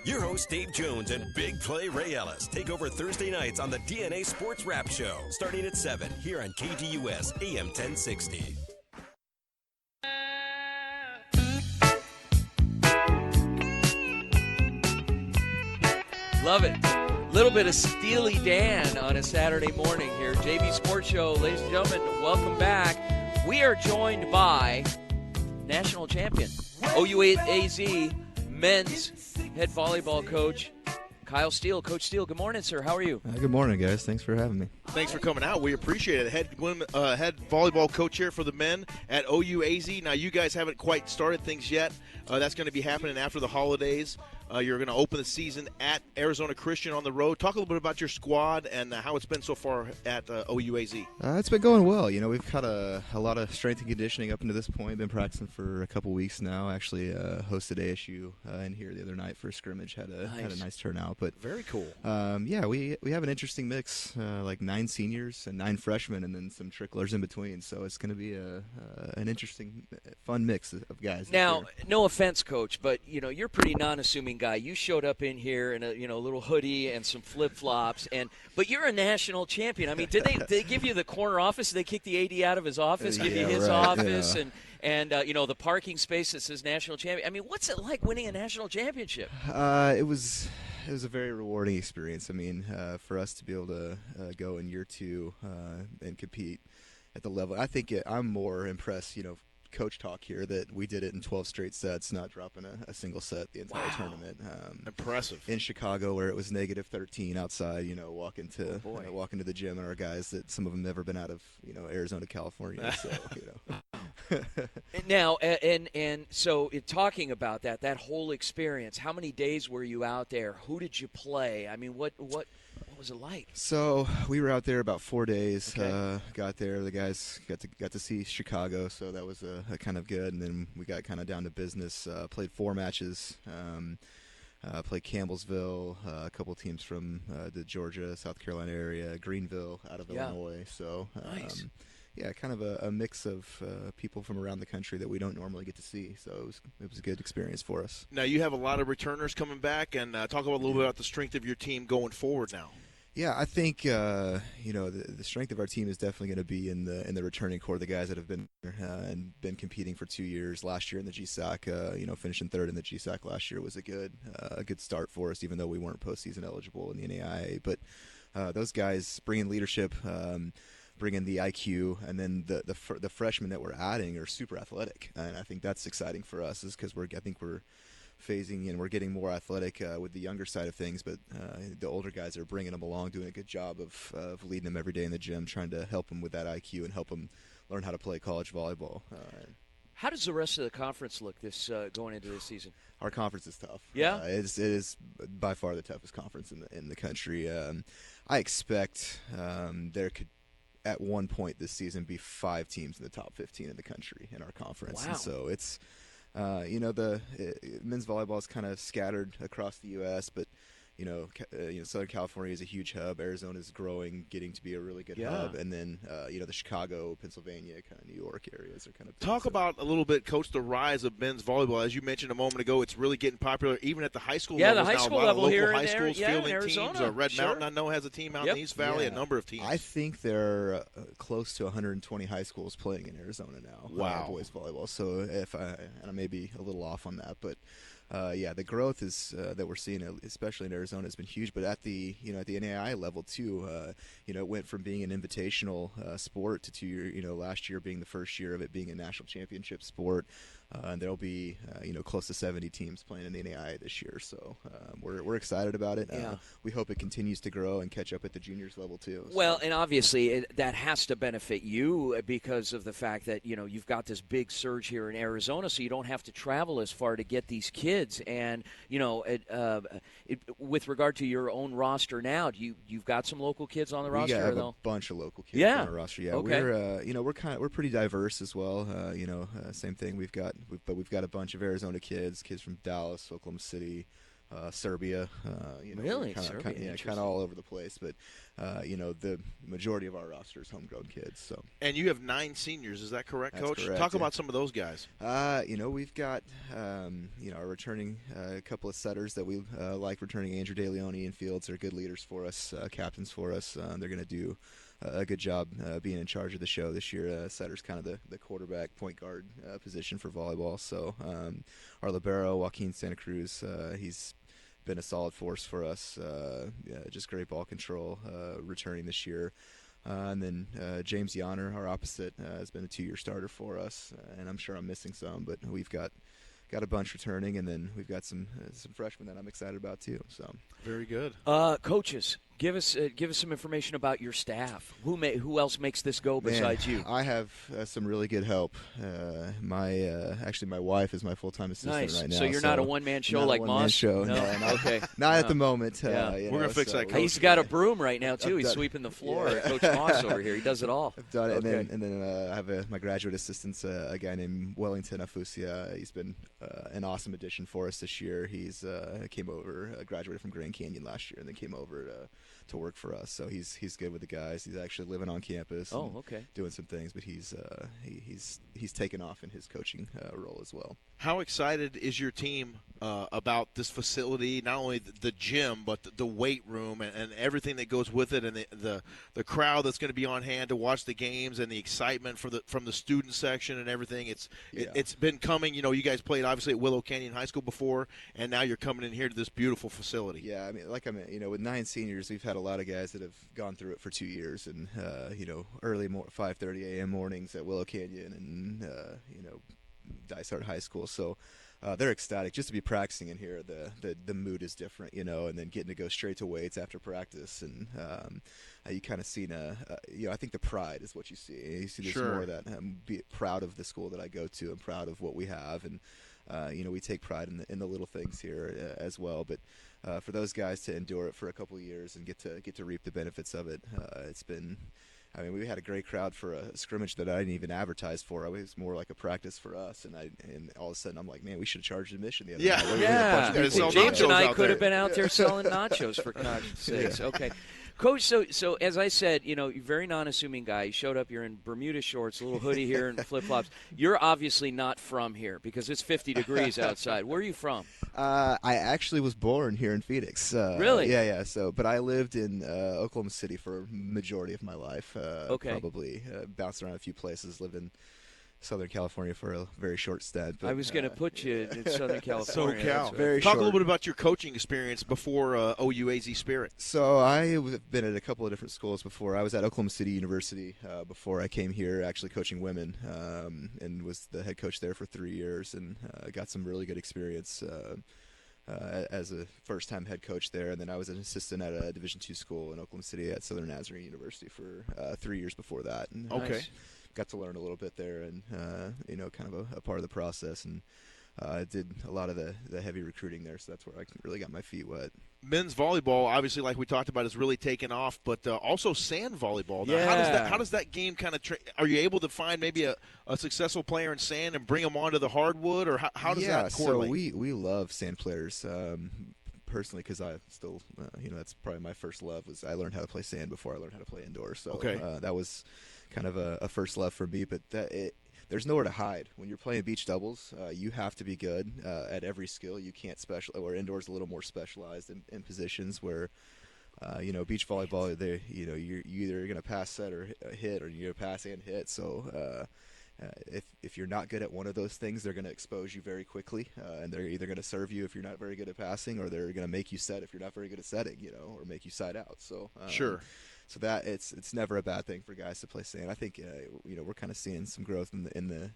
Your hosts Dave Jones and Big Play Ray Ellis take over Thursday nights on the DNA Sports Wrap Show, starting at 7 here on KDUS AM 1060. Love it. Little bit of Steely Dan on a Saturday morning here. JV Sports Show, ladies and gentlemen, welcome back. We are joined by national champion, OUAZ men's head volleyball coach, Kyle Steele. Coach Steele, good morning, sir. How are you? Good morning, guys. Thanks for having me. Thanks for coming out. We appreciate it. Head volleyball coach here for the men at OUAZ. Now, you guys haven't quite started things yet. That's going to be happening after the holidays. You're going to open the season at Arizona Christian on the road. Talk a little bit about your squad and how it's been so far at OUAZ. It's been going well. You know, we've had a lot of strength and conditioning up until this point. Been practicing for a couple weeks now. Actually hosted ASU in here the other night for a scrimmage. Had a nice turnout. But very cool. Yeah, we have an interesting mix, like 9 seniors and 9 freshmen, and then some tricklers in between. So it's going to be an interesting, fun mix of guys. Now, no offense, Coach, but you're a pretty non-assuming guy. You showed up in here in a little hoodie and some flip-flops, but you're a national champion. I mean, did they give you the corner office? Did they kick the AD out of his office, give you his office, and the parking space that says national champion? I mean, what's it like winning a national championship? It was a very rewarding experience. I mean, for us to be able to go in year 2 and compete at the level, I think I'm more impressed, coach talk here, that we did it in 12 straight sets, not dropping a single set the entire tournament. Impressive. In Chicago, where it was negative 13 outside, walking to the gym, and our guys that some of them never been out of Arizona, California. So Now, and so talking about that whole experience, how many days were you out there? Who did you play? I mean, what was it like? So we were out there about 4 days. Okay. Got there, the guys got to see Chicago, so that was a kind of good. And then we got kind of down to business. Played 4 matches. Played Campbellsville, a couple teams from the Georgia, South Carolina area, Greenville out of Illinois. So nice. Yeah, kind of a mix of people from around the country that we don't normally get to see. So it was a good experience for us. Now, you have a lot of returners coming back, and talk a little bit about the strength of your team going forward now. Yeah, I think the strength of our team is definitely going to be in the returning core, the guys that have been and been competing for 2 years. Last year in the GSAC, finishing 3rd in the GSAC last year was a good start for us, even though we weren't postseason eligible in the NAIA. But those guys bringing leadership, bringing the IQ, and then the freshmen that we're adding are super athletic, and I think that's exciting for us, is because I think we're phasing in, we're getting more athletic with the younger side of things, but the older guys are bringing them along, doing a good job of leading them every day in the gym, trying to help them with that IQ and help them learn how to play college volleyball. How does the rest of the conference look going into this season? Our conference is tough. Yeah? It is by far the toughest conference in the country. I expect there could, at one point this season, be 5 teams in the top 15 in the country in our conference. Wow. And so it's the men's volleyball is kind of scattered across the U.S., but Southern California is a huge hub. Arizona is growing, getting to be a really good hub, and then the Chicago, Pennsylvania, kind of New York areas are kind of talk about a little bit, Coach, the rise of men's volleyball. As you mentioned a moment ago, it's really getting popular, even at the high school level. Yeah, the high school level here high schools in fielding Arizona. teams. Red Sure. Mountain, I know, has a team out in the East Valley. A number of teams. I think there are close to 120 high schools playing in Arizona now. Wow, boys volleyball. So and I may be a little off on that, but. The growth is that we're seeing, especially in Arizona, has been huge. But at the NAIA level too, it went from being an invitational sport to 2 year, last year being the first year of it being a national championship sport. And there'll be close to 70 teams playing in the NAIA this year. So we're excited about it. Yeah. We hope it continues to grow and catch up at the juniors level too. Well, and obviously that has to benefit you because of the fact that you've got this big surge here in Arizona, so you don't have to travel as far to get these kids. And with regard to your own roster now, you've got some local kids on the roster? We have a bunch of local kids on our roster. Yeah, okay. we're pretty diverse as well. Same thing. We've got a bunch of Arizona kids from Dallas, Oklahoma City, Serbia. Really? Kind Serbia, of all over the place. But the majority of our roster is homegrown kids. So. And you have 9 seniors, is that correct, That's Coach? correct, Talk yeah. about some of those guys. We've got our returning a couple of setters that we like returning. Andrew DeLeone and Fields are good leaders for us, captains for us. They're going to do a good job being in charge of the show this year. Setter's kind of the quarterback, point guard position for volleyball. So our libero, Joaquin Santa Cruz, he's been a solid force for us. Just great ball control, returning this year. And then James Yonner, our opposite, has been a 2-year starter for us. And I'm sure I'm missing some, but we've got a bunch returning, and then we've got some freshmen that I'm excited about too. So very good. Coaches, give us some information about your staff. Who else makes this go besides you? I have some really good help. My wife is my full-time assistant right now. So you're not a one-man show like Moss? Show. No, okay. Not at the moment. Yeah. We're gonna fix that. Coach. He's got a broom right now too. He's sweeping the floor. Coach Moss over here. He does it all. I've done it, and then I have my graduate assistant's a guy named Wellington Afusia. He's been an awesome addition for us this year. He's came over, graduated from Grand Canyon last year, and then came over to work for us. So he's good with the guys. He's actually living on campus. Oh, okay. Doing some things, but he's taken off in his coaching role as well. How excited is your team about this facility? Not only the gym, but the weight room and everything that goes with it, and the crowd that's going to be on hand to watch the games, and the excitement from the student section and everything. It's been coming. You guys played obviously at Willow Canyon High School before, and now you're coming in here to this beautiful facility. Yeah, I mean, with 9 seniors, we've had a lot of guys that have gone through it for 2 years, and early 5:30 a.m. mornings at Willow Canyon, and Dysart High School. So they're ecstatic just to be practicing in here. The mood is different, and then getting to go straight to weights after practice, and you kind of seen I think the pride is what you see. You see there's more of that. Be proud of the school that I go to. I'm proud of what we have, and we take pride in the little things here as well. But for those guys to endure it for a couple of years and get to reap the benefits of it, it's been. I mean, we had a great crowd for a scrimmage that I didn't even advertise for. It was more like a practice for us, and all of a sudden I'm like, man, we should have charged admission the other night. Yeah. James and I could have been out there selling nachos for God's sakes. Okay. Coach, so as I said, you're a very non-assuming guy. You showed up, you're in Bermuda shorts, a little hoodie here, and flip-flops. You're obviously not from here because it's 50 degrees outside. Where are you from? I actually was born here in Phoenix. Really? Yeah. But I lived in Oklahoma City for a majority of my life. Probably bounced around a few places, lived in Southern California for a very short stint. But, I was going to put you in Southern California. SoCal. Very Talk short. a little bit about your coaching experience before OUAZ Spirit. So I've been at a couple of different schools before. I was at Oklahoma City University before I came here, actually coaching women, and was the head coach there for 3 years, and got some really good experience as a first-time head coach there. And then I was an assistant at a Division II school in Oklahoma City at Southern Nazarene University for 3 years before that. And, okay. Got to learn a little bit there, and kind of a part of the process, and I did a lot of the heavy recruiting there, so that's where I really got my feet wet. Men's volleyball, obviously, like we talked about, is really taken off, but also sand volleyball. Now, how does that game kind of are you able to find maybe a successful player in sand and bring them onto the hardwood, or how does that correlate? So we love sand players. Personally, because I still, that's probably my first love. Was I learned how to play sand before I learned how to play indoor. So that was kind of a first love for me. But there's nowhere to hide when you're playing beach doubles. You have to be good at every skill. You can't or indoors a little more specialized in positions where. Beach volleyball, you're either going to pass, set, or hit, or you're going to pass and hit. So if you're not good at one of those things, they're going to expose you very quickly, and they're either going to serve you if you're not very good at passing, or they're going to make you set if you're not very good at setting, or make you side out. So sure. So that it's never a bad thing for guys to play sand. I think we're kind of seeing some growth in the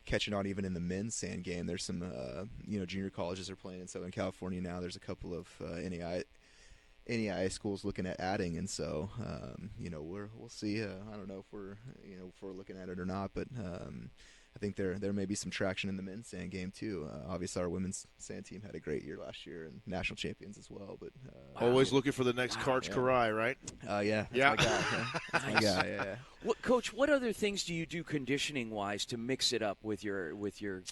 catching on even in the men's sand game. There's some junior colleges are playing in Southern California now. There's a couple of NEI schools looking at adding, and so we'll see. I don't know if we're looking at it or not, but I think there may be some traction in the men's sand game too. Obviously, our women's sand team had a great year last year and national champions as well. But always looking for the next Karch Karai, right? Yeah, that's my guy. That's my guy. Yeah. Coach, what other things do you do conditioning-wise to mix it up with your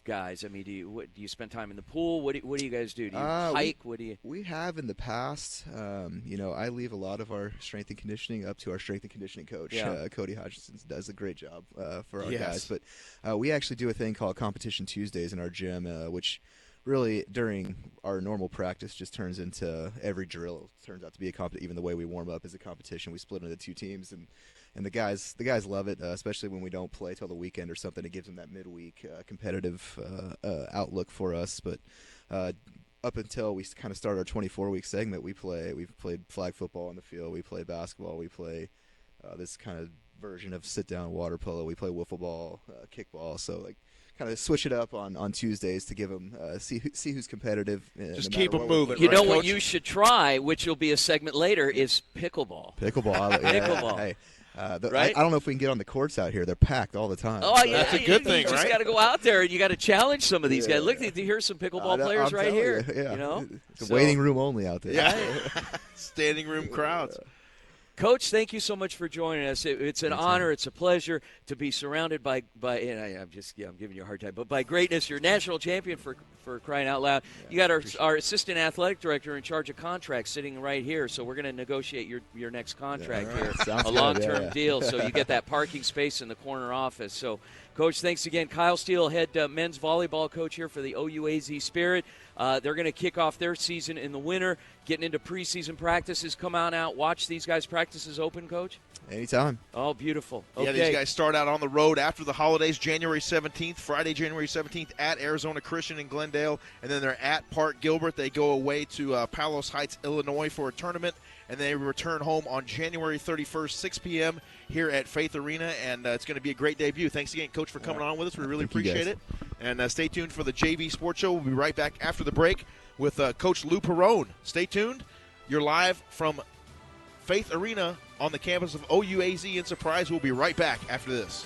guys? I mean, do you spend time in the pool? What do you guys do? Do you hike? We have in the past. I leave a lot of our strength and conditioning up to our strength and conditioning coach. Yeah. Cody Hodgson does a great job for our Yes. guys. But we actually do a thing called Competition Tuesdays in our gym, which really during our normal practice just turns into every drill. It turns out to be a competition. Even the way we warm up is a competition. We split into 2 teams, and the guys love it, especially when we don't play till the weekend or something. It gives them that midweek competitive outlook for us. But up until we kind of start our 24-week segment, we've played flag football on the field. We play basketball. We play this kind of version of sit-down water polo. We play wiffle ball, kickball. So kind of switch it up on Tuesdays to give them see who's competitive. Just no keep matter them what moving. You know Right, what Coach? you should try, which will be a segment later, is pickleball. Pickleball. Pickleball. Hey, Right? I don't know if we can get on the courts out here. They're packed all the time. Oh, yeah, That's a good thing, You just right? got to go out there and you got to challenge some of these Yeah. guys. Look, here's some pickleball I'm players right telling here. you, yeah. You know, It's a So- waiting room only out there. Yeah. Standing room crowds. Coach, thank you so much for joining us. It's an honor. It's a pleasure to be surrounded by and I'm giving you a hard time, but by greatness. You're national champion for crying out loud. You got our assistant athletic director in charge of contracts sitting right here, so we're going to negotiate your next contract Yeah, all right. here, Sounds a good, long-term yeah. deal. So you get that parking space in the corner office. So, Coach, thanks again. Kyle Steele, head men's volleyball coach here for the OUAZ Spirit. They're going to kick off their season in the winter, getting into preseason practices. Come on out, watch these guys' practices open, Coach. Anytime. Oh, beautiful. Yeah, Okay. these guys start out on the road after the holidays, January 17th, Friday, January 17th, at Arizona Christian in Glendale, and then they're at Park Gilbert. They go away to Palos Heights, Illinois for a tournament, and they return home on January 31st, 6 p.m. here at Faith Arena, and it's going to be a great debut. Thanks again, Coach, for coming on with us. We really Thank you, appreciate guys. it. And stay tuned for the JV Sports Show. We'll be right back after the break with Coach Lou Perrone. Stay tuned. You're live from Faith Arena on the campus of OUAZ in Surprise. We'll be right back after this.